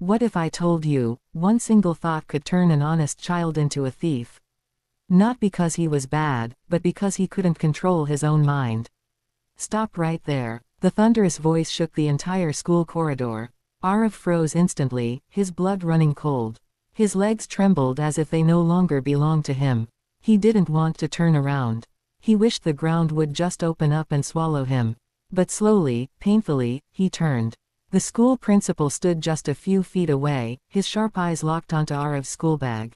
What if I told you, one single thought could turn an honest child into a thief? Not because he was bad, but because he couldn't control his own mind. Stop right there. The thunderous voice shook the entire school corridor. Arav froze instantly, his blood running cold. His legs trembled as if they no longer belonged to him. He didn't want to turn around. He wished the ground would just open up and swallow him. But slowly, painfully, he turned. The school principal stood just a few feet away, his sharp eyes locked onto Arav's school bag.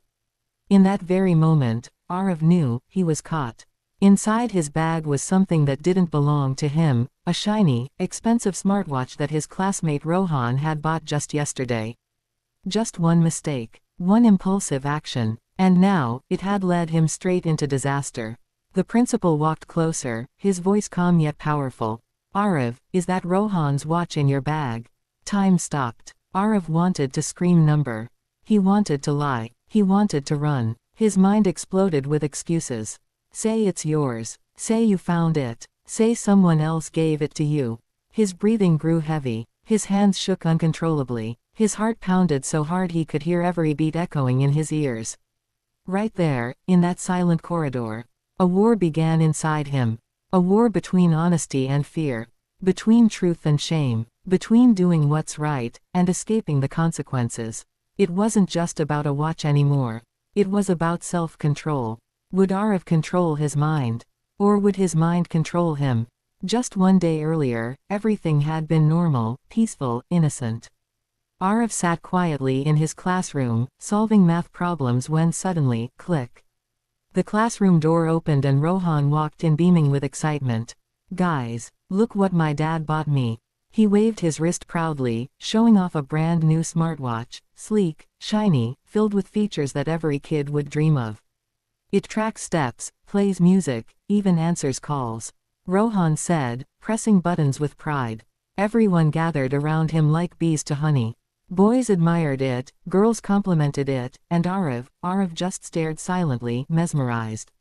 In that very moment, Arav knew he was caught. Inside his bag was something that didn't belong to him, a shiny, expensive smartwatch that his classmate Rohan had bought just yesterday. Just one mistake, one impulsive action, and now, it had led him straight into disaster. The principal walked closer, his voice calm yet powerful. Arav, is that Rohan's watch in your bag? Time stopped. Arav wanted to scream number. He wanted to lie. He wanted to run. His mind exploded with excuses. Say it's yours. Say you found it. Say someone else gave it to you. His breathing grew heavy. His hands shook uncontrollably. His heart pounded so hard he could hear every beat echoing in his ears. Right there, in that silent corridor, a war began inside him. A war between honesty and fear. Between truth and shame. Between doing what's right, and escaping the consequences. It wasn't just about a watch anymore. It was about self-control. Would Arav control his mind? Or would his mind control him? Just one day earlier, everything had been normal, peaceful, innocent. Arav sat quietly in his classroom, solving math problems when suddenly, click. The classroom door opened and Rohan walked in beaming with excitement. Guys, look what my dad bought me. He waved his wrist proudly, showing off a brand new smartwatch, sleek, shiny, filled with features that every kid would dream of. It tracks steps, plays music, even answers calls. Rohan said, pressing buttons with pride. Everyone gathered around him like bees to honey. Boys admired it, girls complimented it, and Arav just stared silently, mesmerized.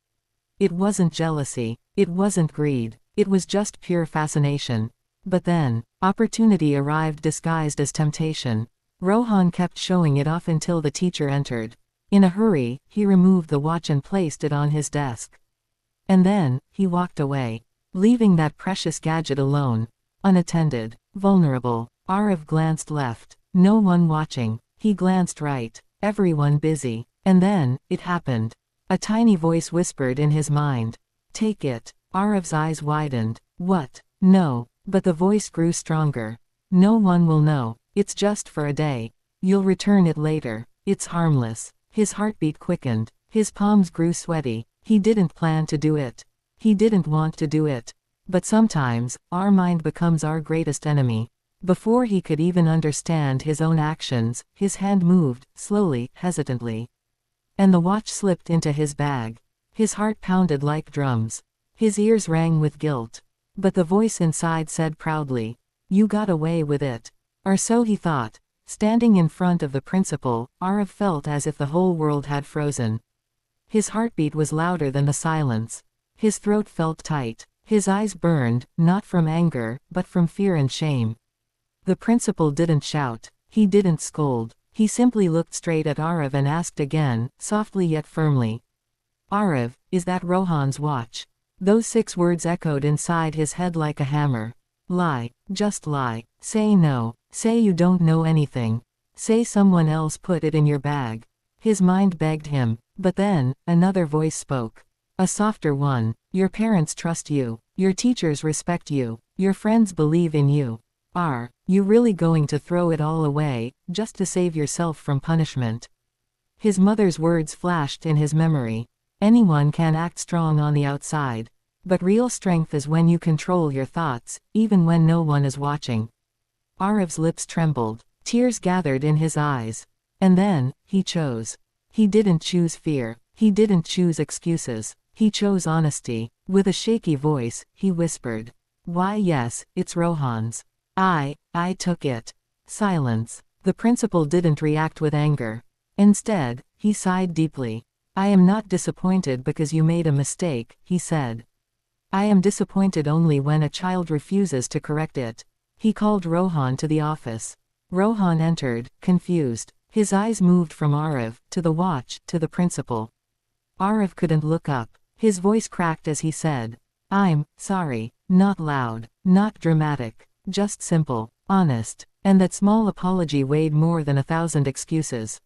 It wasn't jealousy. It wasn't greed. It was just pure fascination. But then, opportunity arrived disguised as temptation. Rohan kept showing it off until the teacher entered. In a hurry, he removed the watch and placed it on his desk. And then, he walked away, leaving that precious gadget alone. Unattended, vulnerable. Arav glanced left. No one watching. He glanced right. Everyone busy. And then, it happened. A tiny voice whispered in his mind. Take it. Arav's eyes widened. What? No. But the voice grew stronger. No one will know. It's just for a day. You'll return it later. It's harmless. His heartbeat quickened. His palms grew sweaty. He didn't plan to do it. He didn't want to do it. But sometimes, our mind becomes our greatest enemy. Before he could even understand his own actions, his hand moved, slowly, hesitantly. And the watch slipped into his bag. His heart pounded like drums. His ears rang with guilt. But the voice inside said proudly, you got away with it. Or so he thought. Standing in front of the principal, Arav felt as if the whole world had frozen. His heartbeat was louder than the silence. His throat felt tight. His eyes burned, not from anger, but from fear and shame. The principal didn't shout. He didn't scold. He simply looked straight at Arav and asked again, softly yet firmly. Arav, is that Rohan's watch? Those 6 words echoed inside his head like a hammer. Lie. Just lie. Say no. Say you don't know anything. Say someone else put it in your bag. His mind begged him. But then, another voice spoke. A softer one. Your parents trust you. Your teachers respect you. Your friends believe in you. Are you really going to throw it all away, just to save yourself from punishment? His mother's words flashed in his memory. Anyone can act strong on the outside. But real strength is when you control your thoughts, even when no one is watching. Arav's lips trembled. Tears gathered in his eyes. And then, he chose. He didn't choose fear. He didn't choose excuses. He chose honesty. With a shaky voice, he whispered. Why yes, it's Rohan's. I took it. Silence. The principal didn't react with anger. Instead, he sighed deeply. I am not disappointed because you made a mistake, he said. I am disappointed only when a child refuses to correct it. He called Rohan to the office. Rohan entered, confused. His eyes moved from Arav, to the watch, to the principal. Arav couldn't look up. His voice cracked as he said, "I'm sorry." Not loud, not dramatic, just simple, honest. And that small apology weighed more than 1,000 excuses.